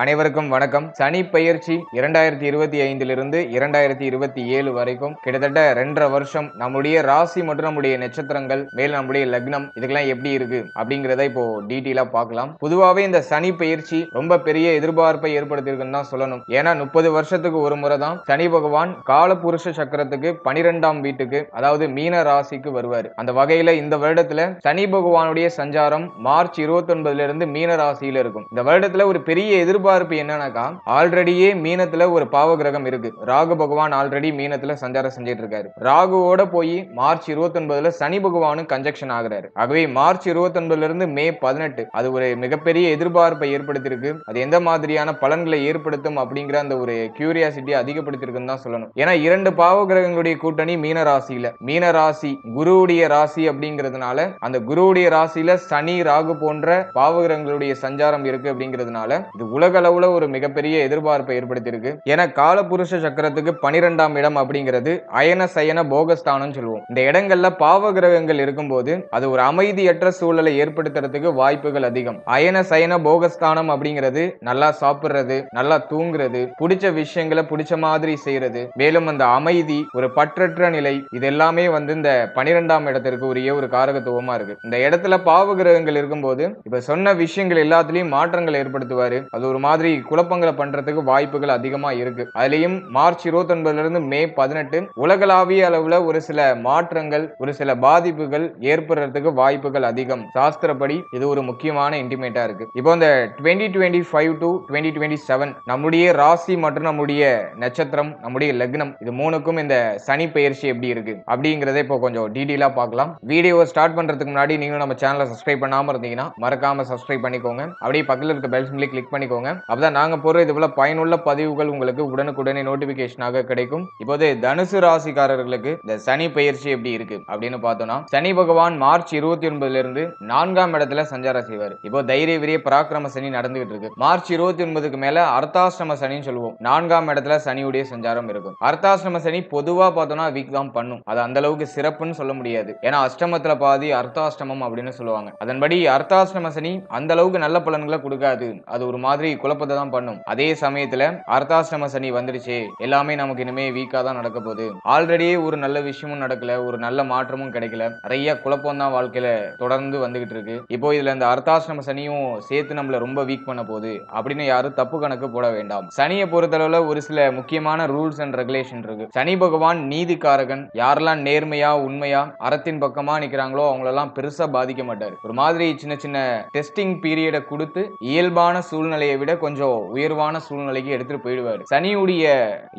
அனைவருக்கும் வணக்கம். சனி பெயர்ச்சி 2025 இருந்து 2027 வரைக்கும் கிட்டத்தட்ட 2.5 வருஷம் நம்முடைய ராசி மற்றும் நம்முடைய நட்சத்திரங்கள் மேல் நம்முடைய லக்னம் இதுக்கெல்லாம் எப்படி இருக்கு அப்படிங்கறத இப்போ டீட்டெயிலா பார்க்கலாம். பொதுவாவே இந்த சனி பெயர்ச்சி ரொம்ப பெரிய எதிர்பார்ப்பை ஏற்படுத்தியிருக்குன்னு தான் சொல்லணும். ஏன்னா 30 வருஷத்துக்கு ஒரு முறை தான் சனி பகவான் காலபுருஷ சக்கரத்துக்கு 12ஆம் வீட்டுக்கு அதாவது மீன ராசிக்கு வருவார். அந்த வகையில இந்த வருடத்துல சனி பகவானுடைய சஞ்சாரம் மார்ச் 29 இருந்து மீன ராசியில இருக்கும். இந்த வருடத்துல ஒரு பெரிய எதிர்பார்ப்பு என்னன்னாக்கா ஆல்ரெடியே மீனத்துல ஒரு பாவ கிரகம் இருக்கு. ராகு பகவான் ஆல்ரெடி மீனத்துல சஞ்சாரம் செஞ்சிட்டு இருக்காரு. ராகுவோட போய் மார்ச் 29 சனி பகவானும் கன்ஜெக்ஷன் ஆகுறாரு. ஆகவே மார்ச் 29 இருந்து மே 18 அது ஒரு மிகப்பெரிய எதிர்பார்ப்பை ஏற்படுத்தியிருக்கு. அது எந்த மாதிரியான பலன்களை ஏற்படுத்தும் அப்படிங்கிற அந்த ஒரு கியூரியாசிட்டியை அதிகப்படுத்திருக்குன்னு தான் சொல்லணும். ஏன்னா 2 பாவ கிரகங்களுடைய கூட்டணி மீன ராசியில, மீன ராசி குருவுடைய ராசி அப்படிங்கிறதுனால அந்த குருவுடைய ராசியில சனி ராகு போன்ற பாவ கிரகங்களுடைய சஞ்சாரம் இருக்கு அப்படிங்கிறதுனால இது உலக அளவுல ஒரு மிகப்பெரிய எதிர்பார்ப்பை ஏற்படுத்தியிருக்கு. ஏன்னா காலபுருஷ சக்கரத்துக்கு 12ஆம் இடம் அப்படிங்கிறது அயன சயன போகஸ்தானம் சொல்லுவோம். இந்த இடங்கள்ல பாவ கிரகங்கள் இருக்கும்போது அது ஒரு அமைதியற்ற சூழலை ஏற்படுத்துறதுக்கு வாய்ப்புகள் அதிகம். அயன சயன போகஸ்தானம் அப்படிங்கிறது நல்லா சாப்பிடுறது, நல்லா தூங்குறது, பிடிச்ச விஷயங்களை பிடிச்ச மாதிரி செய்யறது, மேலும் அந்த அமைதி, ஒரு பற்றற்ற நிலை, இது எல்லாமே இந்த 12ஆம் இடத்திற்கு உரிய ஒரு காரகத்துவமா இருக்கு. இந்த இடத்துல பாவ கிரகங்கள் இருக்கும்போது இப்ப சொன்ன விஷயங்கள் எல்லாத்திலையும் மாற்றங்கள் ஏற்படுத்துவாரு. அது ஒரு மாதிரி குழப்பங்களை பண்றதுக்கு வாய்ப்புகள் அதிகமா இருக்கு. அதுலயும் மார்ச் 29 இருந்து மே 18 உலகளாவிய அளவுல ஒரு சில மாற்றங்கள், ஒரு சில பாதிப்புகள் ஏற்படுறதுக்கு வாய்ப்புகள் அதிகம். சாஸ்திரப்படி இது ஒரு முக்கியமான இன்டிமேட்டா இருக்கு. இப்போ இந்த 2025 to 2027 நம்முடைய ராசி மற்றும் நம்முடைய நட்சத்திரம், நம்முடைய லக்னம் இது மூணுக்கும் இந்த சனி பெயர்ச்சி எப்படி இருக்கு அப்படிங்கறத இப்போ கொஞ்சம் டீடைலா பார்க்கலாம். வீடியோவை ஸ்டார்ட் பண்றதுக்கு முன்னாடி நீங்களும் நம்ம சேனலை சப்ஸ்கிரைப் பண்ணாம இருந்தீங்கன்னா மறக்காம சப்ஸ்கிரைப் பண்ணிக்கோங்க. அப்படியே பக்கத்துல இருக்க பெல் சிம்பலை கிளிக் பண்ணிக்கோங்க. அப்பதான் நாங்க போற இது போல பயனுள்ள பதிவுகள் உங்களுக்கு உடனுக்குடனே நோட்டிபிகேஷனாக கிடைக்கும். இப்போது தனுசு ராசிக்காரர்களுக்கு இந்த சனி பெயர்ச்சி எப்படி இருக்கு அப்படின்னு பார்த்தோம்னா, சனி பகவான் மார்ச் 29 இருந்து 4ஆம் இடத்துல சஞ்சாரம் செய்வார். இப்போ தைரிய விரிய பராக்கிரம சனி நடந்துகிட்டு இருக்கு. மார்ச் 29க்கு மேல அர்த்தாஷ்டம சனின்னு சொல்லுவோம். 4ஆம் இடத்துல சனியுடைய சஞ்சாரம் இருக்கும். அர்த்தாஷ்டம சனி பொதுவா பார்த்தோம்னா வீக் தான் பண்ணும். அது அந்த அளவுக்கு சிறப்புன்னு சொல்ல முடியாது. ஏன்னா அஷ்டமத்துல பாதி அர்த்தாஷ்டமம் அப்படின்னு சொல்லுவாங்க. அதன்படி அர்த்தாஷ்டம சனி அந்த அளவுக்கு நல்ல பலன்களை கொடுக்காது. அது ஒரு மாதிரி குழப்பத்தை தான் பண்ணும். அதே சமயத்துல அர்த்தாஷ்டம சனி வந்துருச்சு, எல்லாமே நமக்கு இனிமே வீக்கா தான் நடக்க போகுது, ஆல்ரெடியே ஒரு நல்ல விஷயமும் நடக்கல, ஒரு நல்ல மாற்றமும் கிடைக்கல, நிறைய குழப்பம் தான் வாழ்க்கையில தொடர்ந்து வந்துகிட்டு இருக்கு. இப்போ இதுல இந்த அர்த்தாஷ்டம சனியும் சேர்த்து நம்மள ரொம்ப வீக் பண்ண போகுது அப்படின்னு யாரும் தப்பு கணக்கு போட வேண்டாம். சனியை பொறுத்தளவுல ஒரு சில முக்கியமான ரூல்ஸ் அண்ட் ரெகுலேஷன் இருக்கு. சனி பகவான் நீதிக்காரகன். யாரெல்லாம் நேர்மையா உண்மையா அறத்தின் பக்கமா நிக்கிறாங்களோ அவங்களெல்லாம் பெருசா பாதிக்க மாட்டாரு. ஒரு மாதிரி சின்ன சின்ன டெஸ்டிங் பீரியட கொடுத்து இயல்பான சூழ்நிலையை விட கொஞ்சம் உயர்வான சூழ்நிலைக்கு எடுத்துட்டு போயிடுவாரு. சனியுடைய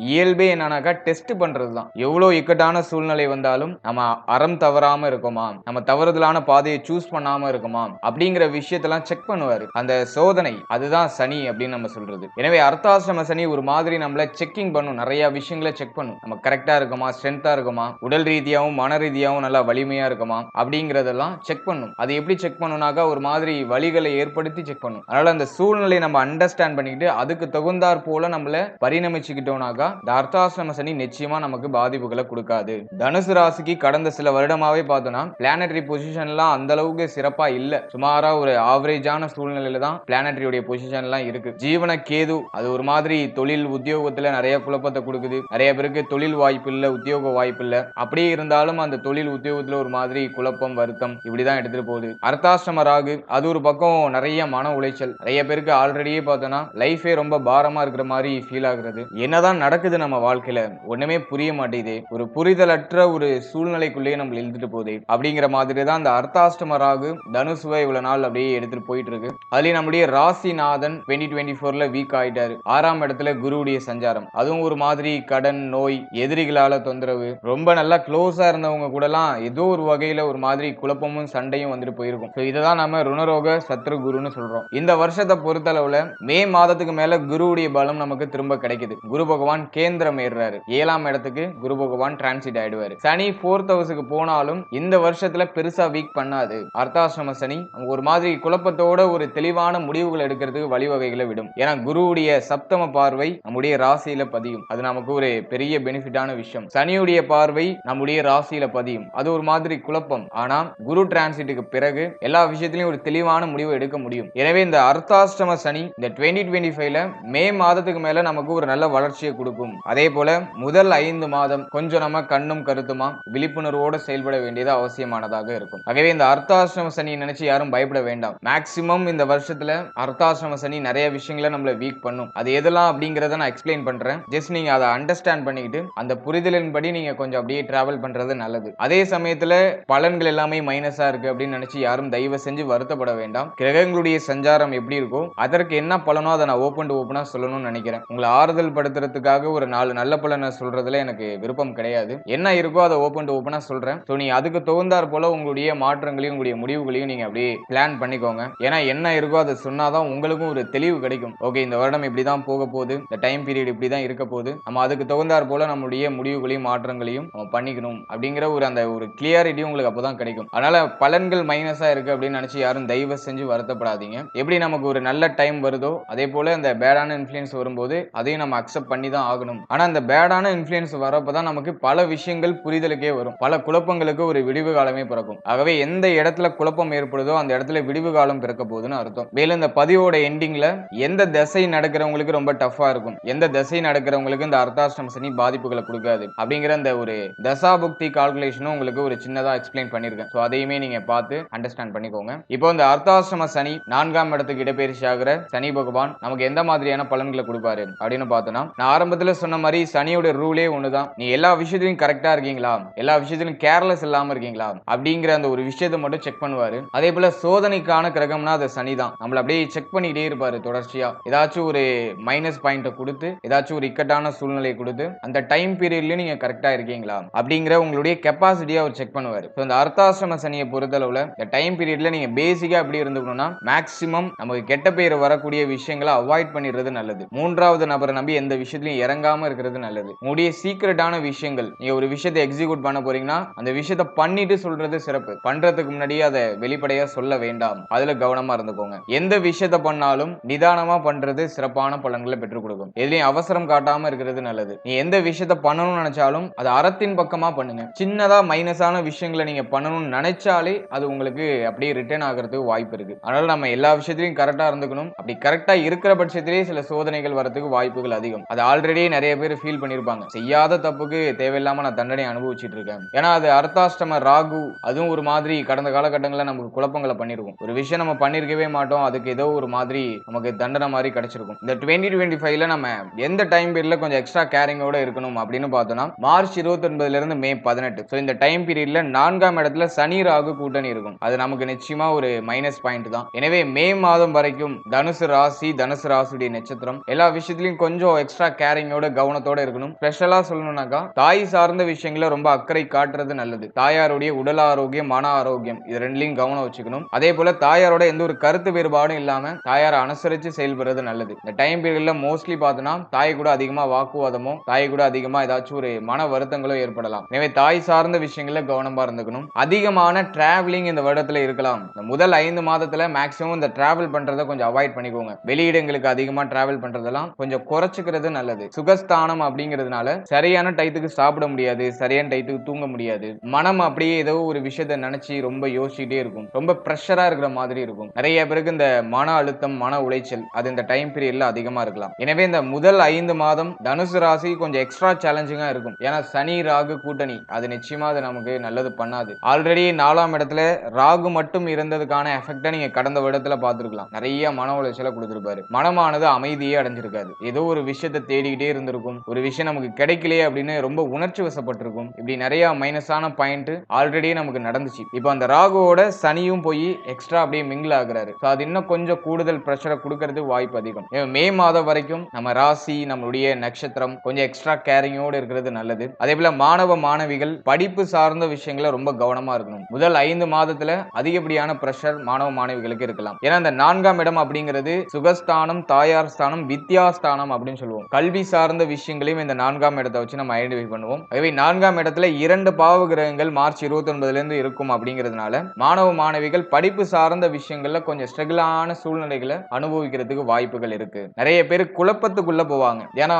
இயல்பே என்னன்னாக்கா டெஸ்ட் பண்றதுதான். எவ்வளவு இக்கட்டான சூழ்நிலை வந்தாலும் நம்ம அறம் தவறாம இருக்கோமா, நம்ம தவறுதலான பாதையை சூஸ் பண்ணாம இருக்கோமா அப்படிங்கிற விஷயத்தெல்லாம் செக் பண்ணுவாரு. அந்த சோதனை அதுதான் சனி அப்படின்னு நம்ம சொல்றது. எனவே அர்த்தாஷ்டம சனி ஒரு மாதிரி நம்மள செக்கிங் பண்ணும். நிறைய விஷயங்களை செக் பண்ணும். நம்ம கரெக்டா இருக்கோமா, ஸ்ட்ரென்த்தா இருக்கோமா, உடல் ரீதியாவும் மன ரீதியாவும் நல்லா வலிமையா இருக்கோமா அப்படிங்கறதெல்லாம் செக் பண்ணும். அது எப்படி செக் பண்ணுனாக்கா ஒரு மாதிரி வழிகளை ஏற்படுத்தி செக் பண்ணும். அதனால அந்த சூழ்நிலை நம்ம அண்டர்ஸ்டாண்ட் பண்ணிக்கிட்டு அதுக்கு தகுந்தாற் போல நம்மள பரிணமிச்சுக்கிட்டோம்னாக்கா இந்த அர்த்தாஷ்டம சனி நிச்சயமா நமக்கு பாதிப்புகளை கொடுக்காது. தனுசு ராசிக்கு கடந்த சில வருடமாவே பார்த்தோம்னா பிளானட்டரி பொசிஷன்லாம் அந்த அளவுக்கு சிறப்பா இல்ல. சுமாரா ஒரு ஆவரேஜான சூழ்நிலையில தான் பிளானட்டரியோட பொசிஷன்லாம் இருக்கு. ஜீவன கேது அது ஒரு மாதிரி தொழில் உத்தியோகத்துல நிறைய குழப்பத்தை கொடுக்குது. நிறைய பேருக்கு தொழில் வாய்ப்பு இல்ல, உத்தியோக வாய்ப்பு இல்ல. அப்படியே இருந்தாலும் அந்த தொழில் உத்தியோகத்துல ஒரு மாதிரி குழப்பம் வருத்தம் இப்படிதான் எடுத்துட்டு போகுது. அர்த்தாஷ்டம ராகு அது ஒரு பக்கம் நிறைய மன உளைச்சல். நிறைய பேருக்கு ஆல்ரெடியே பார்த்தோம்னா லைஃபே ரொம்ப பாரமா இருக்கிற மாதிரி ஃபீல் ஆகுறது. என்னதான் நடக்குது நம்ம வாழ்க்கையில ஒண்ணுமே புரிய மாட்டேங்குது, ஒரு புரிதலற்ற ஒரு சூழ்நிலைக்குள்ளேயே நம்ம இழுத்துட்டு போகுது அப்படிங்கிற மாதிரி தான் அந்த அர்த்தாஷ்டம ராகு தனுசுவை இவ்வளவு நாள் அப்படியே எடுத்துட்டு போயிட்டு இருக்கு. அதுலயும் நம்முடைய ராசிநாதன் 2024ல வீக் ஆயிட்டாரு. 6ஆம் இடத்துல குருவுடைய சஞ்சாரம், அதுவும் ஒரு மாதிரி கடன், நோய், எதிரிகளால தொந்தரவு, ரொம்ப நல்லா க்ளோஸா இருந்தவங்க கூட எல்லாம் ஏதோ ஒரு வகையில ஒரு மாதிரி குழப்பமும் சண்டையும் வந்துட்டு போயிருக்கும். இதுதான் நம்ம ருணரோக சத்ரு குருன்னு சொல்றோம். இந்த வருஷத்தை பொறுத்தளவுல மே மாதத்துக்கு மேல குருவுடைய பலம் நமக்கு திரும்ப கிடைக்குது. குரு பகவான் கேந்திரம் ஏறாரு. 7ஆம் இடத்துக்கு குரு பகவான் டிரான்சிட் ஆயிடுவாரு. சனி 4th ஹவுஸ்க்கு போனாலும் இந்த வருஷத்துல பெருசா வீக் பண்ணாது. அர்த்தாஷ்டம சனி ஒரு மாதிரி குழப்பத்தோட ஒரு தெளிவான முடிவுகள் எடுக்கிறதுக்கு வழிவகைகளை விடும். ஏன்னா குருவுடைய சப்தம பார்வை நம்முடைய ராசியில பதியும். அது நமக்கு ஒரு பெரிய பெனிஃபிட்டான விஷயம். சனியுடைய பார்வை நம்முடைய ராசியில பதியும். அது ஒரு மாதிரி குழப்பம். ஆனா குரு டிரான்சிட்டுக்கு பிறகு எல்லா விஷயத்திலையும் ஒரு தெளிவான முடிவு எடுக்க முடியும். எனவே இந்த அர்த்தாஷ்டம சனி இந்த இந்த 2025ல மே மாதத்துக்கு மேல நமக்கு ஒரு நல்ல வளர்ச்சியை கொடுக்கும். அதே போல முதல் 5 மாதம் கொஞ்சம் நம்ம கண்ணும் கருத்துமா விழிப்புணர்வோடு செயல்பட வேண்டியது அவசியமானதாக இருக்கும். ஆகவே இந்த அர்த்தாசிரம சனி நினைச்சு யாரும் பயப்பட வேண்டாம். மேக்ஸிமம் இந்த வருஷத்துல அர்த்தாசிரம சனி நிறைய விஷயங்களை நம்மள வீக் பண்ணும். அது எதெல்லாம் அப்படிங்கறத நான் எக்ஸ்பிளைன் பண்றேன். ஜஸ்ட் நீங்க அதை அண்டர்ஸ்டாண்ட் பண்ணிக்கிட்டு அந்த புரிதலின்படி நீங்க கொஞ்சம் அப்படியே டிராவல் பண்றது நல்லது. அதே சமயத்துல பலன்கள் எல்லாமே மைனஸா இருக்கு அப்படின்னு நினைச்சு யாரும் தயவு செஞ்சு வருத்தப்பட வேண்டாம். கிரகங்களுடைய சஞ்சாரம் எப்படி இருக்கோ அதற்கு என்ன பலனோ அதை நான் ஓபன் டு ஓபனா சொல்லணும்னு நினைக்கிறேன். உங்களை ஆறுதல் படுத்துறதுக்காக ஒரு 4 நல்ல பலனை சொல்றதுல எனக்கு விருப்பம் கிடையாது. என்ன இருக்கோ அதை ஓபன் டு ஓபனா சொல்றேன். சோ நீ அதுக்கு தகுந்தாற் போல உங்களுடைய மாற்றங்களையும் உங்களுடைய முடிவுகளையும் நீங்க அப்படியே பிளான் பண்ணிக்கோங்க. ஏன்னா என்ன இருக்கோ அதை சொன்னாதான் உங்களுக்கும் ஒரு தெளிவு கிடைக்கும். ஓகே, இந்த வருடம் இப்படிதான் போக போகுது, இந்த டைம் பீரியட் இப்படிதான் இருக்க போகுது, நம்ம அதுக்கு தகுந்தாற் போல நம்மளுடைய முடிவுகளையும் மாற்றங்களையும் நம்ம பண்ணிக்கணும் அப்படிங்கிற அந்த ஒரு கிளியாரிட்டி உங்களுக்கு அப்பதான் கிடைக்கும். அதனால பலன்கள் மைனஸா இருக்கு அப்படின்னு நினைச்சு யாரும் தயவு செஞ்சு வருத்தப்படாதீங்க. எப்படி நமக்கு ஒரு நல்ல டைம் வருதோ அதே போல அந்த பேடான இன்ஃப்ளூயன்ஸ் வரும்போது அதையும் நம்ம அக்செப்ட் பண்ணி தான் ஆகணும். ஆனா அந்த பேடான இன்ஃப்ளூயன்ஸ் வரப்பதான் நமக்கு பல விஷயங்கள் புரிதலுக்கே வரும். பல குழப்பங்களுக்கு ஒரு விடிவு காலமே பிறக்கும். ஆகவே எந்த இடத்துல குழப்பம் ஏற்படுதோ அந்த இடத்துல விடிவு காலம் பிறக்க போகுதுன்னு அர்த்தம். மேலும் இந்த பதிவோட எண்டிங்ல எந்த திசை நடக்கிறவங்களுக்கு ரொம்ப டஃபா இருக்கும், எந்த திசை நடக்கிறவங்களுக்கு இந்த அர்த்தாஷ்டம சனி பாதிப்புகளை கொடுக்காது அப்படிங்கிற அந்த ஒரு தசாபுக்தி கால்குலேஷனும் உங்களுக்கு ஒரு சின்னதா எக்ஸ்பிளைன் பண்ணிருக்கேன். சோ அதையுமே நீங்க பார்த்து அண்டர்ஸ்டாண்ட் பண்ணிக்கோங்க. இப்போ இந்த அர்த்தாஷ்டம சனி 4ஆம் இடத்துக்கு இடப்பெயர்ச்சி ஆகிற சனி பகவான் நமக்கு எந்த மாதிரியான பலன்களை கொடுப்பாரு அப்படின்னு பார்த்தோம்னா, நான் ஆரம்பத்துல சொன்ன மாதிரி சனியோட ரூலே ஒண்ணுதான். நீ எல்லா விஷயத்திலும் கரெக்டா இருக்கீங்களா, எல்லா விஷயத்திலும் கேர்லெஸ் இல்லாம இருக்கீங்களா அப்படிங்கிற அந்த ஒரு விஷயத்தை மட்டும் செக் பண்ணுவாரு. அதே போல சோதனைக்கான கிரகம்னா அது சனி தான். நம்மள அப்படியே செக் பண்ணிட்டே இருப்பாரு தொடர்ச்சியா. ஏதாச்சும் ஒரு மைனஸ் பாயிண்ட கொடுத்து ஏதாச்சும் ஒரு இக்கட்டான சூழ்நிலை கொடுத்து அந்த டைம் பீரியட்ல நீங்க கரெக்டா இருக்கீங்களா அப்படிங்கிற உங்களுடைய கெப்பாசிட்டியை அவர் செக் பண்ணுவாரு. இந்த அர்த்தாசிரம சனியை பொறுத்தளவுல இந்த டைம் பீரியட்ல நீங்க பேசிக்கா எப்படி இருந்துக்கணும்னா, மேக்ஸிமம் நமக்கு கெட்ட பேர் வரக்கூடிய விஷயங்களை அவாய்ட் பண்ணிடுறது நல்லது. மூன்றாவது நபரை நம்பி எந்த விஷயத்திலையும் இறங்காம இருக்கிறது நல்லது. உங்களுடைய சீக்ரெட்டான விஷயங்கள், நீங்க ஒரு விஷயத்தை எக்ஸிக்யூட் பண்ண போறீங்கன்னா அந்த விஷயத்தை பண்ணிட்டு சொல்றது சிறப்பு. பண்றதுக்கு முன்னாடியே அதை வெளிப்படையா சொல்ல வேண்டாம். அதுல கவனமா இருந்துக்கோங்க. எந்த விஷயத்தை பண்ணாலும் நிதானமா பண்றது சிறப்பான பலன்களை பெற்றுக் கொடுக்கும். எதுலையும் அவசரம் காட்டாம இருக்கிறது நல்லது. நீ எந்த விஷயத்தை பண்ணணும்னு நினைச்சாலும் அது அறத்தின் பக்கமா பண்ணுங்க. சின்னதா மைனஸான விஷயங்களை நீங்க பண்ணணும்னு நினைச்சாலே அது உங்களுக்கு அப்படியே ரிட்டர்ன் ஆகிறதுக்கு வாய்ப்பு இருக்கு. அதனால நம்ம எல்லா விஷயத்திலையும் கரெக்டா இருந்துக்கணும். அப்படி கரெக்டா இருக்கிற பட்சத்திலேயே சில சோதனைகள் வரதுக்கு வாய்ப்புகள் அதிகம். அது ஆல்ரெடி நிறைய பேர் ஃபீல் பண்ணிருப்பாங்க. செய்யாத தப்புக்கு தேவையில்லாம நான் தண்டனை அனுபவிச்சுட்டு இருக்கேன். ஏன்னா அது அர்த்தாஷ்டம ராகு, அதுவும் ஒரு மாதிரி கடந்த காலகட்டங்களில் நமக்கு குழப்பங்களை பண்ணிருக்கும். ஒரு விஷயம் நம்ம பண்ணிருக்கவே மாட்டோம், அதுக்கு ஏதோ ஒரு மாதிரி நமக்கு தண்டனை மாதிரி கிடைச்சிருக்கும். இந்த 2025ல நம்ம எந்த டைம் பீரியட்ல கொஞ்சம் எக்ஸ்ட்ரா கேரிங்கோட இருக்கணும் அப்படின்னு பார்த்தோம்னா, மார்ச் 29ல இருந்து மே 18. சோ இந்த டைம் பீரியட்ல 4ஆம் இடத்துல சனி ராகு கூட்டணி இருக்கும். அது நமக்கு நிச்சயமா ஒரு மைனஸ் பாயிண்ட் தான். எனவே மே மாதம் வரைக்கும் தனுசு ராசி, தனுசு ராசியுடைய நட்சத்திரம் எல்லா விஷயத்திலையும் கொஞ்சம் எக்ஸ்ட்ரா கேரிங்கோட கவனத்தோட இருக்கணும். ஸ்பெஷலா சொல்லணும்னாக்கா தாய் சார்ந்த விஷயங்கள ரொம்ப அக்கறை காட்டுறது நல்லது. தாயாருடைய உடல் ஆரோக்கியம், மன ஆரோக்கியம் இது ரெண்டுலையும் கவனம் வச்சுக்கணும். அதே போல தாயாரோட எந்த ஒரு கருத்து வேறுபாடும் இல்லாம தாயாரை அனுசரிச்சு செயல்படுறது நல்லது. இந்த டைம் பீரியட்ல மோஸ்ட்லி பார்த்தோம்னா தாய் கூட அதிகமா வாக்குவாதமோ, தாய் கூட அதிகமா ஏதாச்சும் ஒரு மன வருத்தங்களோ ஏற்படலாம். எனவே தாய் சார்ந்த விஷயங்கள கவனமா இருந்துக்கணும். அதிகமான டிராவலிங் இந்த வருடத்துல இருக்கலாம். இந்த முதல் 5 மாதத்துல மேக்ஸிமம் இந்த டிராவல் பண்றதை கொஞ்சம் அவாய்ட் பண்ணிக்கோங்க. வெளியிடங்களுக்கு அதிகமா டிராவல் பண்றதெல்லாம் கொஞ்சம் குறைச்சுக்கிறது நல்லது. சுகஸ்தானம் அப்படிங்கிறதுனால சரியான டைத்துக்கு சாப்பிட முடியாது, சரியான டைத்துக்கு தூங்க முடியாது. மனம் அப்படியே ஏதோ ஒரு விஷயத்தை நினைச்சு ரொம்ப யோசிச்சுட்டே இருக்கும். ரொம்ப பிரஷரா இருக்கிற மாதிரி இருக்கும். நிறைய பேருக்கு இந்த மன அழுத்தம், மன உளைச்சல் அது இந்த டைம் பீரியட்ல அதிகமா இருக்கலாம். எனவே இந்த முதல் 5 மாதம் தனுசு ராசி கொஞ்சம் எக்ஸ்ட்ரா சேலஞ்சிங்கா இருக்கும். ஏன்னா சனி ராகு கூட்டணி அது நிச்சயமா அது நமக்கு நல்லது பண்ணாது. ஆல்ரெடி 4ஆம் இடத்துல ராகு மட்டும் இருந்ததுக்கான எஃபெக்ட நீங்க கடந்த வருடத்துல பார்த்திருக்கலாம். நிறைய மன உளைச்சலை கொடுத்திருப்பாரு. மனமானது அமைதியே அடைஞ்சிருக்காது. ஏதோ ஒரு விஷயத்தை தேடிக்கிட்டே இருந்திருக்கும். ஒரு விஷயம் நமக்கு கிடைக்கலையே அப்படின்னு ரொம்ப உணர்ச்சி வசப்பட்டிருக்கும். இப்படி நிறைய மைனஸான பாயிண்ட் ஆல்ரெடி நமக்கு நடந்துச்சு. இப்போ அந்த ராகுவோட சனியும் போய் எக்ஸ்ட்ரா அப்படியே மிங்கிள் ஆகுறாரு. அது இன்னும் கொஞ்சம் கூடுதல் பிரஷரை கொடுக்கறது வாய்ப்பு அதிகம். மே மாதம் வரைக்கும் நம்ம ராசி, நம்மளுடைய நட்சத்திரம் கொஞ்சம் எக்ஸ்ட்ரா கேரிங்கோட இருக்கிறது நல்லது. அதே போல மாணவ மாணவிகள் படிப்பு சார்ந்த விஷயங்களை ரொம்ப கவனமா இருக்கணும். முதல் 5 மாதத்துல அதிகப்படியான பிரஷர் மாணவ மாணவிகளுக்கு இருக்கலாம். ஏன்னா இந்த 4ஆம் இடம் அப்படிங்கிறது சுகஸ்தானம், தாயார் ஸ்தானம், வித்யாஸ்தானம் அப்படின்னு சொல்லுவோம். கல்வி சார்ந்த விஷயங்களையும் இந்த 4ஆம் இடத்தை வச்சு நம்ம ஐடென்டிஃபை பண்ணுவோம். ஆகவே 4ஆம் இடத்துல 2 பாவ கிரகங்கள் மார்ச் 29ல இருந்து இருக்கும் அப்படிங்கிறதுனால மாணவ மாணவிகள் படிப்பு சார்ந்த விஷயங்கள்ல கொஞ்சம் ஸ்ட்ரகிளான சூழ்நிலைகளை அனுபவிக்கிறதுக்கு வாய்ப்புகள் இருக்கு. நிறைய பேர் குழப்பத்துக்குள்ள போவாங்க. ஏன்னா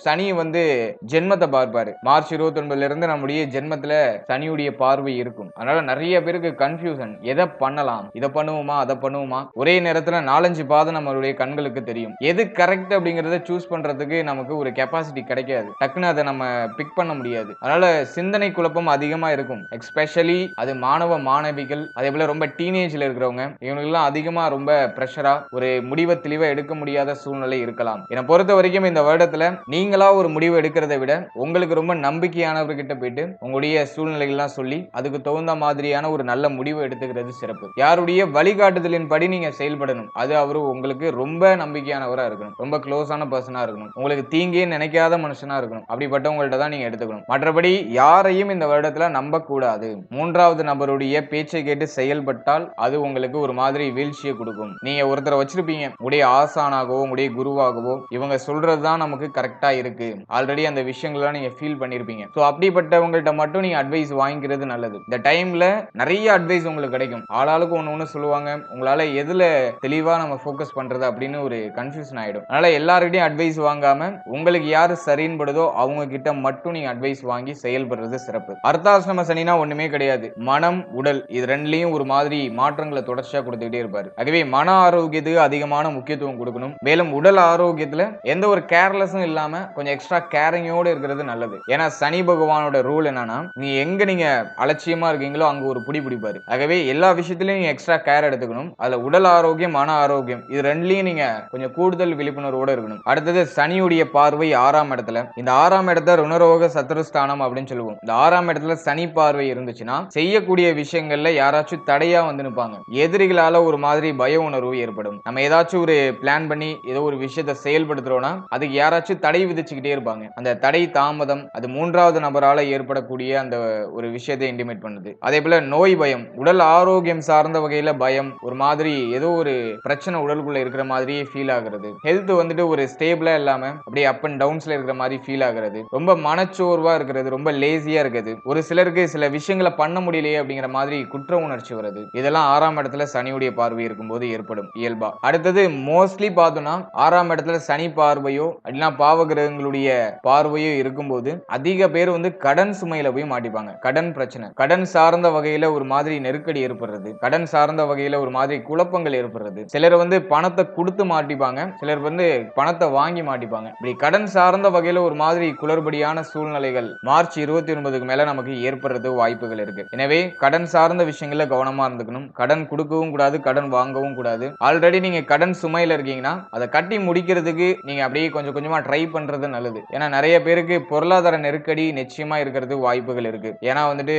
சனி ஜென்மத்தை பார்ப்பாரு. மார்ச் 29ல இருந்து நம்முடைய ஜென்மத்துல சனியுடைய பார்வை இருக்கும். அதனால நிறைய பேருக்கு கன்ஃபியூஷன், எதை பண்ணலாம், இதை பண்ணுவோமா அதை பண்ணுவோமா, ஒரே நேரத்துல 4-5 பாதம் நம்ம நம்மளுடைய கண்களுக்கு தெரியும். எது கரெக்ட் அப்படிங்கறத சூஸ் பண்றதுக்கு நமக்கு ஒரு கெப்பாசிட்டி கிடைக்காது. டக்குன்னு அதை நம்ம பிக் பண்ண முடியாது. அதனால சிந்தனை குழப்பம் அதிகமா இருக்கும். எஸ்பெஷலி அது மாணவ மாணவிகள், அதே போல ரொம்ப டீனேஜ்ல இருக்கிறவங்க, இவங்களுக்கெல்லாம் அதிகமா ரொம்ப பிரஷரா ஒரு முடிவை தெளிவா எடுக்க முடியாத சூழ்நிலை இருக்கலாம். என்னை பொறுத்த வரைக்கும் இந்த வருடத்துல நீங்களா ஒரு முடிவு எடுக்கிறதை விட உங்களுக்கு ரொம்ப நம்பிக்கையானவர்கிட்ட போயிட்டு உங்களுடைய சூழ்நிலைகள்லாம் சொல்லி அதுக்கு தகுந்த மாதிரியான ஒரு நல்ல முடிவு எடுத்துக்கிறது சிறப்பு. யாருடைய வழிகாட்டுதலின் படி நீங்க செயல்படணும். அது அவரு உங்களுக்கு ரொம்ப நம்பிக்கையானவரா இருக்கணும், ரொம்ப க்ளோஸான பர்சனா இருக்கணும், உங்களுக்கு தீங்கே நினைக்காத மனுஷனா இருக்கணும். அப்படிப்பட்டவங்கள்ட்ட தான் நீங்க எடுத்துக்கணும். மற்றபடி யாரையும் இந்த வருடத்துல நம்ப கூடாது. மூன்றாவது நபருடைய பேச்சை கேட்டு செயல்பட்டால் அது உங்களுக்கு ஒரு மாதிரி வீழ்ச்சியை கொடுக்கும். நீங்க ஒருத்தரை வச்சிருப்பீங்க உங்களுடைய ஆசானாகவோ உங்களுடைய குருவாகவோ, இவங்க சொல்றதுதான் நமக்கு கரெக்டா இருக்கு, ஆல்ரெடி அந்த விஷயங்கள்லாம் நீங்க ஃபீல் பண்ணிருப்பீங்க. சோ அப்படிப்பட்டவங்கள்ட்ட மட்டும் நீங்க அட்வைஸ் வாங்கிக்கிறது நல்லது. இந்த டைம்ல நிறைய அட்வைஸ் உங்களுக்கு கிடைக்கும். ஆளாளுக்கு ஒண்ணு சொல்லுவாங்க. உங்களால எதுல தெளிவா நம்ம ஃபோக்கஸ் பண்றது அப்படின்னு ஒரு கன்ஃபியூஷன் ஆயிடும். அதனால எல்லார்கிட்டயும் அட்வைஸ் வாங்காம உங்களுக்கு யாரு சரின்னு படுதோ அவங்க கிட்ட மட்டும் நீங்க அட்வைஸ் வாங்கி செயல்படுறது சிறப்பு. அர்த்தாஷ்டம சனினா ஒண்ணுமே கிடையாது. மனம் உடல் இது ரெண்டுலயும் ஒரு மாதிரி மாற்றங்களை தொடர்ச்சியா கொடுத்துக்கிட்டே இருப்பாரு. ஆகவே மன ஆரோக்கியத்துக்கு அதிகமான முக்கியத்துவம் கொடுக்கணும். மேலும் உடல் ஆரோக்கியத்துல எந்த ஒரு கேர்லெஸும் இல்லாம கொஞ்சம் எக்ஸ்ட்ரா கேரிங்கோட இருக்கிறது நல்லது. ஏன்னா சனி பகவானோட ரூல் என்னன்னா, நீங்க அலட்சியமா இருக்கீங்களோ அங்க ஒரு புடி பிடிப்பாரு. ஆகவே எல்லா விஷயத்திலயும் நீங்க எக்ஸ்ட்ரா கேர் எடுத்துக்கணும். அதுல உடல் ஆரோக்கியம் மன ஆரோக்கியம் இது ரெண்டுலயும் நீங்க கொஞ்சம் கூடுதல் விழிப்புணர்வோட இருக்கணும். அடுத்தது சனியுடைய பார்வை 6ஆம் இடத்துல. இந்த 6ஆம் இடத்தை ருணரோக சத்துருஸ்தானம் அப்படின்னு சொல்லுவோம். இந்த 6ஆம் இடத்துல சனி பார்வை இருந்துச்சுன்னா செய்யக்கூடிய விஷயங்கள்ல யாராச்சும் தடையா வந்து நிற்பாங்க. எதிரிகளால ஒரு மாதிரி பய உணர்வு ஏற்படும். நம்ம ஏதாச்சும் ஒரு பிளான் பண்ணி ஏதோ ஒரு விஷயத்தை செயல்படுத்துறோம்னா அதுக்கு யாராச்சும் தடை விதிச்சுக்கிட்டே இருப்பாங்க. அந்த தடை தாமதம் அது மூன்றாவது நபரால ஏற்படக்கூடிய அந்த ஒரு விஷயத்தை இன்டிமேட் பண்ணுது. அதே போல நோய் பயம், உடல் ஆரோக்கியம் சார்ந்த வகையில பயம், ஒரு மாதிரி ஏதோ ஒரு பிரச்சனை உடலுக்குள்ள இருக்கிற மாதிரியே ஃபீல் ஆகுறது. ஹெல்த் வந்துட்டு ஒரு ஸ்டேபிளா இல்லாம அப்படியே அப் அண்ட் டவுன்ஸ்ல இருக்கிற மாதிரி ஃபீல் ஆகுறது. ரொம்ப மனச்சோர்வா இருக்கிறது, ரொம்ப லேசியா இருக்குது. ஒரு சிலருக்கு சில விஷயங்களை பண்ண முடியலையே அப்படிங்கிற மாதிரி குற்ற உணர்ச்சி வருது. இதெல்லாம் 6ஆம் இடத்துல சனியுடைய பார்வை இருக்கும்போது ஏற்படும் இயல்பா. அடுத்தது மோஸ்ட்லி பார்த்தோம்னா 6ஆம் இடத்துல சனி பார்வையோ அப்படின்னா பாவகிரகங்களுடைய பார்வையோ இருக்கும்போது அதிக பேர் வந்து கடன் சுமையில போய் மாட்டிப்பாங்க. கடன் பிரச்சனை, கடன் சார்ந்த வகையில ஒரு மாதிரி நெருக்கடி ஏற்படுறது, கடன் சார்ந்த வகையில ஒரு மாதிரி குழப்பங்கள் ஏற்படுறது. சிலர் வந்து பணத்தை கொடுத்து மாட்டிப்பாங்க, சிலர் வந்து பணத்தை வாங்கி மாட்டிப்பாங்க. இப்படி கடன் சார்ந்த வகையில ஒரு மாதிரி குளறுபடியான சூழ்நிலைகள் மார்ச் 29க்கு மேல நமக்கு ஏற்படுறது வாய்ப்புகள் இருக்கு. எனவே கடன் சார்ந்த விஷயங்கள்ல கவனமா இருந்துக்கணும். கடன் கொடுக்கவும் கூடாது, கடன் வாங்கவும் கூடாது. ஆல்ரெடி நீங்க கடன் சுமையில இருக்கீங்கன்னா அதை கட்டி முடிக்கிறதுக்கு நீங்க அப்படியே கொஞ்சம் கொஞ்சமா ட்ரை பண்றது நல்லது. ஏன்னா நிறைய பேருக்கு பொருளாதார நெருக்கடி நிச்சயமா இருக்கிறது வாய்ப்புகள் இருக்கு. ஏன்னா வந்துட்டு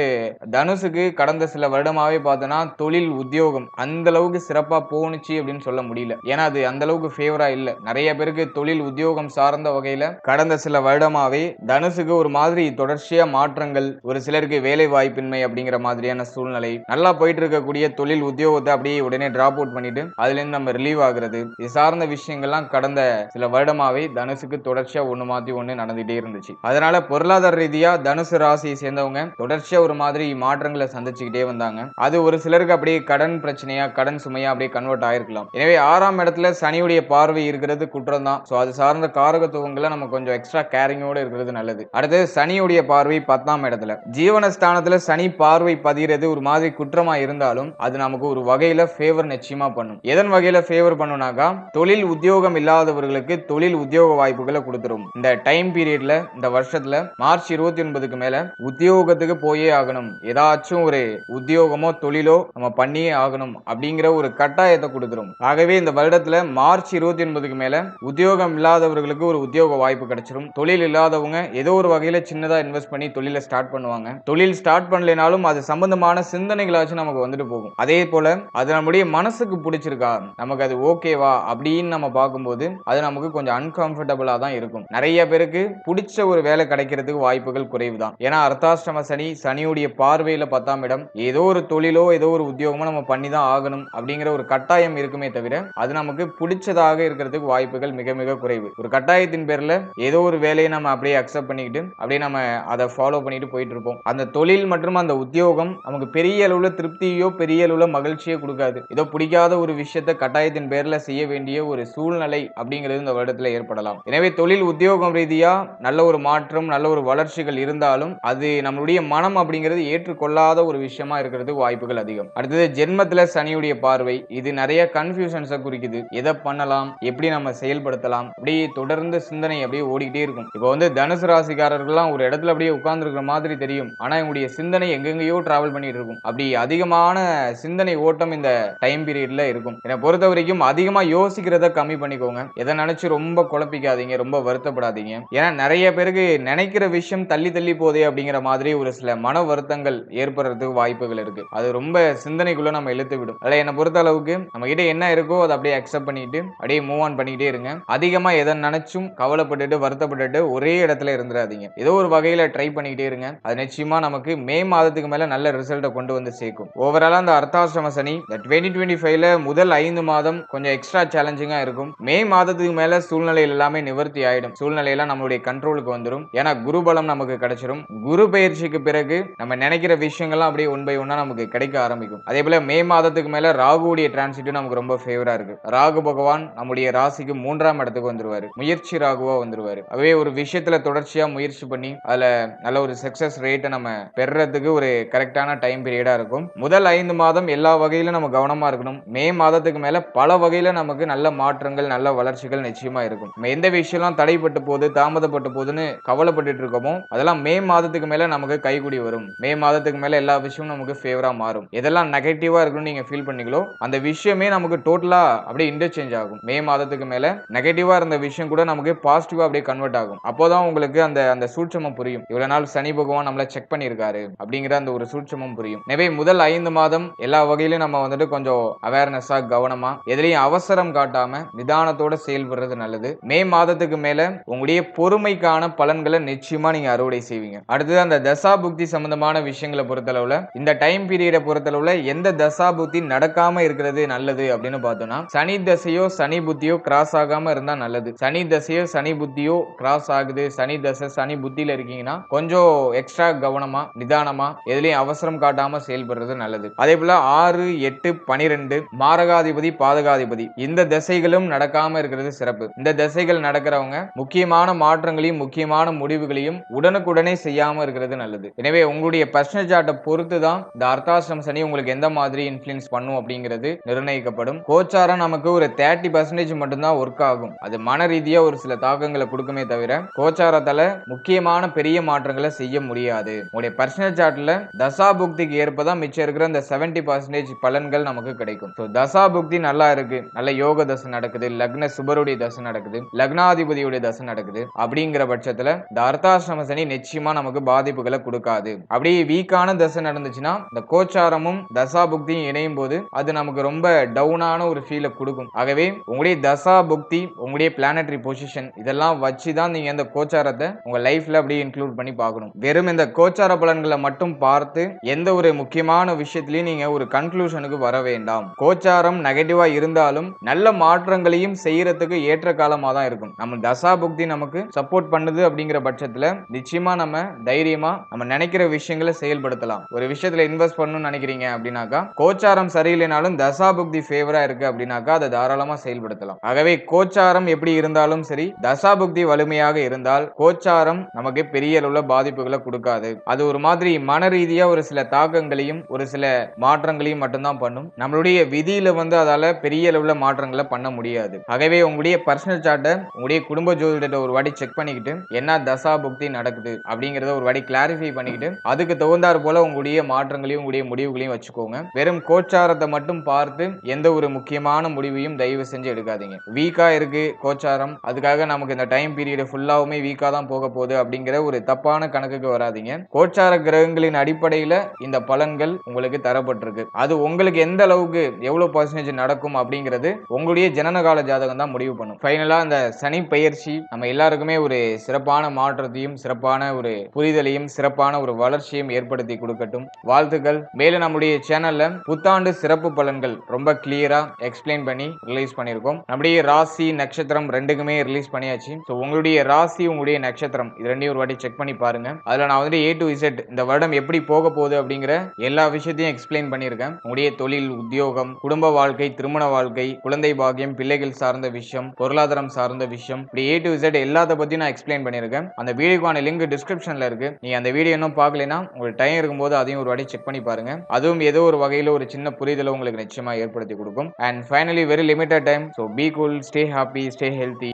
தனுசுக்கு கடந்த சில வருடமாவே பார்த்தோம்னா தொழில் உத்தியோகம் அந்த அளவுக்கு சிறப்பா போனுச்சு அப்படின்னு சொல்ல முடியல. ஏன்னா அது அந்த அளவுக்கு ஃபேவரா இல்ல. நிறைய பேருக்கு தொழில் உத்தியோகம் சார்ந்த வகையில கடந்த சில வருடமாவே தனுசுக்கு ஒரு மாதிரி தொடர்ச்சியா மாற்றங்கள், ஒரு சிலருக்கு வேலை வாய்ப்பின்மை அப்படிங்கிற மாதிரியான சூழ்நிலை, நல்லா போயிட்டு இருக்கக்கூடிய தொழில் உத்தியோகத்தை அப்படியே உடனே டிராப் அவுட் பண்ணிட்டு அதுல இருந்து நம்ம ரிலீவ் ஆகுறது, இது சார்ந்த விஷயங்கள்லாம் கடந்த சில வருடமாவே தனுசுக்கு தொடர்ச்சியா ஒண்ணு மாத்தி ஒண்ணு நடந்துட்டே இருந்துச்சு. அதனால பொருளாதார ரீதியா தனுசு ராசியை சேர்ந்தவங்க தொடர்ச்சியா ஒரு மாதிரி மாற்றங்களை சந்திச்சுக்கிட்டே வந்தாங்க. அது ஒரு சிலருக்கு அப்படியே கடன் பிரச்சனையா கடன் சுமையா அப்படியே கன்வெர்ட் ஆயிருக்கலாம். எனவே 6ஆம் இடத்துல சனியுடைய பார்வை இருக்கிறது குற்றம் தான். சோ அது சார்ந்த காரகத்துவங்களை நம்ம கொஞ்சம் எக்ஸ்ட்ரா கேரிங்கோட இருக்கிறது நல்லது. அடுத்து சனியுடைய பார்வை 10ஆம் இடத்துல. ஜீவனஸ்தானத்துல சனி பார்வை பதிகிறது ஒரு மாதிரி குற்றமா இருந்தாலும் அது நமக்கு ஒரு வகையில ஃபேவர் நிச்சயமா பண்ணும். எதன் வகையில ஃபேவர் பண்ணுனாக்கா தொழில் உத்தியோகம் இல்லாதவர்களுக்கு தொழில் உத்தியோக வாய்ப்புகளை கொடுத்துரும். இந்த டைம் பீரியட்ல இந்த வருஷத்துல மார்ச் 29க்கு மேல உத்தியோகத்துக்கு போயே ஆகணும், ஏதாச்சும் ஒரு உத்தியோகமோ தொழிலோ நம்ம பண்ணியே ஆகணும் அப்படிங்கிற ஒரு கட்டாயத்தை கொடுத்துரும். ஆகவே இந்த வருடத்துல மார்ச் 29க்கு மேல உத்தியோகம் இல்லாதவர்களுக்கு ஒரு உத்தியோக வாய்ப்பு கிடைச்சிரும். தொழில் இல்லாதவங்க ஏதோ ஒரு வகையில சின்னதா இன்வெஸ்ட் பண்ணி தொழிலை ஸ்டார்ட் பண்ணுவாங்க. தொழில் ஸ்டார்ட் பண்ணலைனாலும் அது சம்பந்தமான சிந்தனைகளாச்சும் நமக்கு வந்துட்டு போகும். அதே போல அது நம்முடைய மனசுக்கு பிடிச்சிருக்கா, நமக்கு அது ஓகேவா அப்படின்னு நம்ம பார்க்கும்போது அது நமக்கு கொஞ்சம் அன்கம்ஃபர்டபுளா தான் இருக்கும். நிறைய பேருக்கு பிடிச்ச ஒரு வேலை கிடைக்கிறதுக்கு வாய்ப்புகள் குறைவு தான். ஏன்னா அர்த்தாஷ்டம சனி, சனியுடைய பார்வையில 10ஆம் இடம், ஏதோ ஒரு தொழிலோ ஏதோ ஒரு உத்தியோகமோ நம்ம பண்ணி தான் ஆகணும் அப்படிங்கிற ஒரு கட்டாயம் இருக்குமே தவிர அது நமக்கு பிடிச்சதாக இருக்கிறதுக்கு வாய்ப்புகள் மிக மிக குறைவு. ஒரு கட்டாயத்தின் பேர்ல ஏதோ ஒரு வேலையை நம்ம அப்படியே அக்செப்ட் பண்ணிக்கிட்டு அப்படியே நம்ம அதை ஃபாலோ பண்ணிட்டு போயிட்டு இருப்போம். அந்த தொழில் மற்றும் அந்த உத்தியோகம் நமக்கு பெரிய அளவுல திருப்தியோ பெரிய அளவுல மகிழ்ச்சியோ கொடுக்காது. ஏதோ பிடிக்காத ஒரு விஷயத்தை கட்டாயத்தின் பேர்ல செய்ய வேண்டிய ஒரு சூழ்நிலை அப்படிங்கிறது இந்த வருடத்துல ஏற்படலாம். எனவே தொழில் உத்தியோகம் ரீதியா நல்ல ஒரு மாற்றம் நல்ல ஒரு வளர்ச்சிகள் இருந்தாலும் அது நம்மளுடைய மனம் அப்படிங்கிறது ஏற்றுக்கொள்ளாத ஒரு விஷயமா இருக்கிறது வாய்ப்புகள் அதிகம். அடுத்தது ஜென்மத்துல சனியுடைய பார்வை, இது நிறைய கன்ஃபியூஷன்ஸை குறிக்குது, எதை பண்ணலாம், எப்படி நம்ம செயல்படுத்தலாம், அப்படியே தொடர்ந்து சிந்தனை அப்படியே ஓடிக்கிட்டே இருக்கும். இப்போ வந்து தனுசு ராசிக்காரர்கள்லாம் ஒரு இடத்துல அப்படியே உட்கார்ந்துருக்கிற மாதிரி தெரியும். ஆனா இவங்களுடைய சிந்தனை எங்கெங்கேயோ டிராவல் பண்ணிட்டு இருக்கும். அப்படி அதிகமான சிந்தனை ஓட்டம் இந்த டைம் பீரியட்ல இருக்கும். என்னை பொறுத்த வரைக்கும் அதிகமா யோசிக்கிறத கம்மி பண்ணிக்கோங்க. எதை நினைச்சு ரொம்ப குழப்பிக்காதீங்க, ரொம்ப வருத்தப்படாதீங்க. ஏன்னா நிறைய பேருக்கு நினைக்கிற விஷயம் தள்ளி தள்ளி போதே அப்படிங்கிற மாதிரி ஒரு சில மன வருத்தங்கள் ஏற்படுறதுக்கு வாய்ப்புகள் இருக்கு. அது ரொம்ப சிந்தனைக்குள்ள நம்ம இழுத்து விடும். அதில் என்னை பொறுத்த அளவுக்கு நம்ம கிட்ட என்ன இருக்கோ அதை அப்படியே அக்செப்ட் பண்ணிட்டு அப்படியே மூவ் ஆன் பண்ணிக்கிட்டே இருங்க. அதிகமா எதை நினைச்சும் கவலைப்பட்டுட்டு வருத்தப்பட்டுட்டு ஒரே இடத்துல இருந்துடாதீங்க. ஏதோ ஒரு வகையில ட்ரை பண்ணிக்கிட்டே இருங்க. அது நிச்சயமா நமக்கு மே மாதத்துக்கு மேல நல்ல ரிசல்ட்டை கொண்டு வந்து சேர்க்கும். ஓவராலா அந்த அர்த்தாசிரம சனி 2025ல முதல் 5 மாதம் கொஞ்சம் எக்ஸ்ட்ரா சேலஞ்சிங்கா இருக்கும். மே மாதத்துக்கு மேல சூழ்நிலைகள் எல்லாமே நிவர்த்தி ஆயிடும். சூழ்நிலையெல்லாம் நம்மளுடைய கண்ட்ரோலுக்கு வந்துடும். ஏன்னா குரு பலம் நமக்கு கிடைச்சிடும். குரு பயிற்சிக்கு பிறகு நம்ம நினைக்கிற விஷயங்கள்லாம் அப்படியே ஒன் பை ஒன்னா நமக்கு கிடைக்க ஆரம்பிக்கும். அதே போல மே மாதத்துக்கு மேல ராகுடைய டிரான்சிட் நமக்கு ரொம்ப ஃபேவரா இருக்கு. ராகு பகவான் நம்முடைய ராசிக்கு 3ஆம் இடத்துக்கு வந்துருவாரு. முயற்சி ராகுவா வந்துருவாரு. அதுவே ஒரு விஷயத்துல தொடர்ச்சியா முயற்சி பண்ணி அதுல நல்ல ஒரு சக்சஸ் ரேட்டை நம்ம பெறறதுக்கு ஒரு கரெக்டான டைம் பீரியடா இருக்கும். முதல் 5 மாதம் எல்லா வகையிலும் நம்ம கவனமா இருக்கணும். மே மாதத்துக்கு மேல பல வகையில நமக்கு நல்ல மாற்றங்கள், நல்ல வளர்ச்சிகள் நிச்சயமா இருக்கும். நம்ம எந்த விஷயம்லாம் தடைப்பட்டு போகுது, தாமதப்பட்டு போகுதுன்னு கவலைப்பட்டுட்டு இருக்கோமோ அதெல்லாம் மே மாதத்துக்கு மேல நமக்கு கைகூடி வரும். மே மாதத்துக்கு மேல எல்லா விஷயமும் நமக்கு ஃபேவரா மாறும். எதெல்லாம் நெகட்டிவா இருக்குன்னு நீங்க ஃபீல் பண்ணீங்களோ அந்த விஷயமே நமக்கு டோட்டலா அப்படியே இன்டர்சேஞ்ச் ஆகும். மே மாதத்துக்கு மேல நெகட்டிவா இருந்த விஷயம் கூட நமக்கு பாசிட்டிவா அப்படியே கன்வெர்ட் ஆகும். அப்போதான் உங்களுக்கு அந்த அந்த சூட்சமம் புரியும். இவ்வளவு நாள் சனி பகவான் நம்மள செக் பண்ணியிருக்காரு அப்படிங்கிற அந்த ஒரு சூட்சமம் புரியும். எனவே முதல் 5 மாதம் எல்லா வகையிலும் நம்ம வந்துட்டு கொஞ்சம் அவேர்னஸா கவனமா எதிலையும் அவசரம் காட்டாம நிதானத்தோட செயல்படுறது நல்லது. மே மாதத்துக்கு மேல உங்களுடைய பொறுமைக்கான பலன்களை நிச்சயமா நீங்க அறுவடை செய்வீங்க. அடுத்தது அந்த தசா புக்தி சம்பந்தமான விஷயங்களை பொறுத்தளவுல இந்த டைம் பீரியடை பொறுத்தளவுல எந்த தசா புக்தி நடக்காம இருக்கிறது நல்லது அப்படின்னு பார்த்தோம்னா சனி தசையோ சனி புத்தியோ கிராஸ் ஆகாம இருந்தா நல்லது. சனி தசையோ சனி புத்தியோ கிராஸ் ஆகுது, சனி தசை சனி புத்தியில இருக்கீங்கன்னா கொஞ்சம் எக்ஸ்ட்ரா கவனமா நிதானமா எதுலயும் அவசரம் காட்டாம செயல்படுறது நல்லது. அதே போல 6, 8, 12 மாரகாதிபதி பாதகாதிபதி இந்த திசைகளும் நடக்காம இருக்கிறது சிறப்பு. இந்த திசைகள் நடக்கிறவங்க முக்கியமான மாற்றங்களையும் முக்கியமான முடிவுகளையும் உடனுக்குடனே செய்யாம இருக்கிறது நல்லது. எனவே உங்களுடைய பர்சனல் சார்ட்டை பொறுத்து தான் இந்த அர்த்தாசிரம சனி உங்களுக்கு எந்த மாதிரி இன்ஃப்ளூயன்ஸ் பண்ணும் அப்படிங்கிறது நிர்ணயிக்கப்படும். கோச்சாரம் நமக்கு ஒரு 30% மட்டும்தான் ஒர்க் ஆகும். அது மன ரீதியா ஒரு சில தாக்கங்களை கொடுக்குமே தவிர கோச்சாரத்தால முக்கியமான பெரிய மாற்றங்களை செய்ய முடியாது. உங்களுடைய பர்சனல் சார்ட்ல தசா புக்திக்கு ஏற்பதான் மிச்சம் இருக்கிற இந்த 70% பலன்கள் நமக்கு கிடைக்கும். தசா புக்தி நல்லா இருக்கு, நல்ல யோக தசை நடக்குது, லக்ன சுபருடைய தசை நடக்குது, லக்னாதிபதியுடைய தசை நடக்குது அப்படிங்கிற பட்சத்துல இந்த அர்த்தாசிரம சனி நிச்சயமா நமக்கு பாதிப்புகளை கொடுக்காது. அப்படியே வீக்கான தசை நடந்துச்சுன்னா இந்த கோச்சாரமும் தசா புக்தியும் இணையும் போது அது நமக்கு ரொம்ப டவுனான ஒரு ஃபீலை கொடுக்கும். ஆகவே உங்களுடைய தசா புக்தி, உங்களுடைய பிளானட்டரி பொசிஷன் இதெல்லாம் வச்சுதான் நீங்க இந்த கோச்சாரத்தை உங்க லைஃப்ல அப்படியே இன்க்ளூட் பண்ணி பார்க்கணும். வெறும் இந்த கோச்சார பலன்களை மட்டும் பார்த்து எந்த ஒரு முக்கியமான விஷயத்திலையும் நீங்க ஒரு கன்க்ளூஷனுக்கு வர வேண்டாம். கோச்சாரம் நெகட்டிவா இருந்தாலும் நல்ல மாற்றங்களையும் செய்யறதுக்கு ஏற்ற காலமா தான் இருக்கும். நம்ம தசா புக்தி நமக்கு சப்போர்ட் பண்ணுது அப்படிங்கிற பட்சத்துல நிச்சயமா நம்ம தைரியமா நம்ம நினைக்கிற விஷயங்களை செயல்படுத்தலாம். ஒரு விஷயத்துல இன்வெஸ்ட் பண்ணணும்னு நினைக்கிறீங்க அப்படின்னாக்கா கோச்சாரம் சரியில்லைனாலும் தசா புக்தி ஃபேவரா இருக்கு அப்படின்னாக்கா அதை தாராளமா செயல்படுத்தலாம். ஆகவே கோச்சாரம் எப்படி இருந்தாலும் சரி தசா புக்தி வலிமையாக இருந்தால் கோச்சாரம் நமக்கு பெரிய அளவுல பாதிப்புகளை கொடுக்காது. அது ஒரு மாதிரி மன ரீதியா ஒரு சில தாக்கங்களையும் ஒரு சில மாற்றங்களையும் மட்டும்தான் பண்ணும். நம்மளுடைய விதியில வந்து அதால பெரிய அளவுல மாற்றங்களை பண்ண முடியாது. ஆகவே உங்களுடைய பர்சனல் சார்ட்டை உங்களுடைய குடும்ப ஜோதிடத்தை ஒரு வாட்டி செக் பண்ணிக்கிட்டு என்ன தசா புக்தி நடக்குது அப்படிங்கறத ஒரு வாட்டி கிளாரிஃபை பண்ணிக்கிட்டு அதுக்கு தகுந்தாற் போல உங்களுடைய மாற்றங்களையும் உங்களுடைய முடிவுகளையும் வச்சுக்கோங்க. வெறும் கோச்சாரத்தை மட்டும் பார்த்து எந்த ஒரு முக்கியமான முடிவையும் தயவு செஞ்சு எடுக்காதீங்க. வீக்கா இருக்கு கோச்சாரம், அதுக்காக நமக்கு இந்த டைம் பீரியட் ஃபுல்லாவுமே வீக்கா தான் போக போகுது அப்படிங்கிற ஒரு தப்பான கணக்குக்கு வராதீங்க. கோச்சார கிரகங்களின் அடிப்படையில இந்த பலன்கள் உங்களுக்கு தரப்பட்டிருக்கு. அது உங்களுக்கு எந்த அளவுக்கு எவ்வளவு % நடக்கும் அப்படிங்கிறது உங்களுடைய ஜனனகால ஜாதகம் தான் முடிவு பண்ணும். ஃபைனலா இந்த சனி பயிற்சி நம்ம எல்லாருக்குமே ஒரு சிறப்பான மாற்றத்தையும் சிறப்பான ஒரு புரிதலையும் சிறப்பான ஒரு வளர்ச்சியும் ஏற்படுத்தி கொடுக்கட்டும். வாழ்த்துக்கள். மேலும் நம்முடைய சேனல்ல புத்தாண்டு சிறப்பு பலன்கள் ரொம்ப கிளியரா எக்ஸ்பிளைன் பண்ணி ரிலீஸ் பண்ணியிருக்கோம். நம்முடைய ராசி நட்சத்திரம் ரெண்டுக்குமே ரிலீஸ் பண்ணியாச்சு. உங்களுடைய ராசி உங்களுடைய நட்சத்திரம் இது ரெண்டையும் ஒரு வாட்டி செக் பண்ணி பாருங்க. அதுல நான் வந்து A to Z இந்த வருடம் எப்படி போக போகுது அப்படிங்கிற எல்லா விஷயத்தையும் எக்ஸ்பிளைன் பண்ணியிருக்கேன். உங்களுடைய தொழில், உத்தியோகம், குடும்ப வாழ்க்கை, திருமண வாழ்க்கை, குழந்தை பாக்கியம், பிள்ளைகள் சார்ந்த விஷயம், பொருளாதாரம் சார்ந்த விஷயம், இப்படி A to Z எல்லாத்த பத்தியும் நான் எக்ஸ்பிளைன் பண்ணியிருக்கேன். அந்த வீடியோக்கான லிங்க் டிஸ்கிரிப்ஷன்ல இருக்கு. நீங்க அந்த வீடியோ இன்னும் பார்க்கலைன்னா உங்களுக்கு டைம் இருக்கும்போது அதையும் ஒரு வாட்டி செக் பண்ணி பாருங்க. அதுவும் ஏதோ ஒரு வகையில ஒரு சின்ன புரிதலை உங்களுக்கு நிச்சயமா ஏற்படுத்தி கொடுக்கும். And finally very limited time, so be cool, stay happy, stay healthy.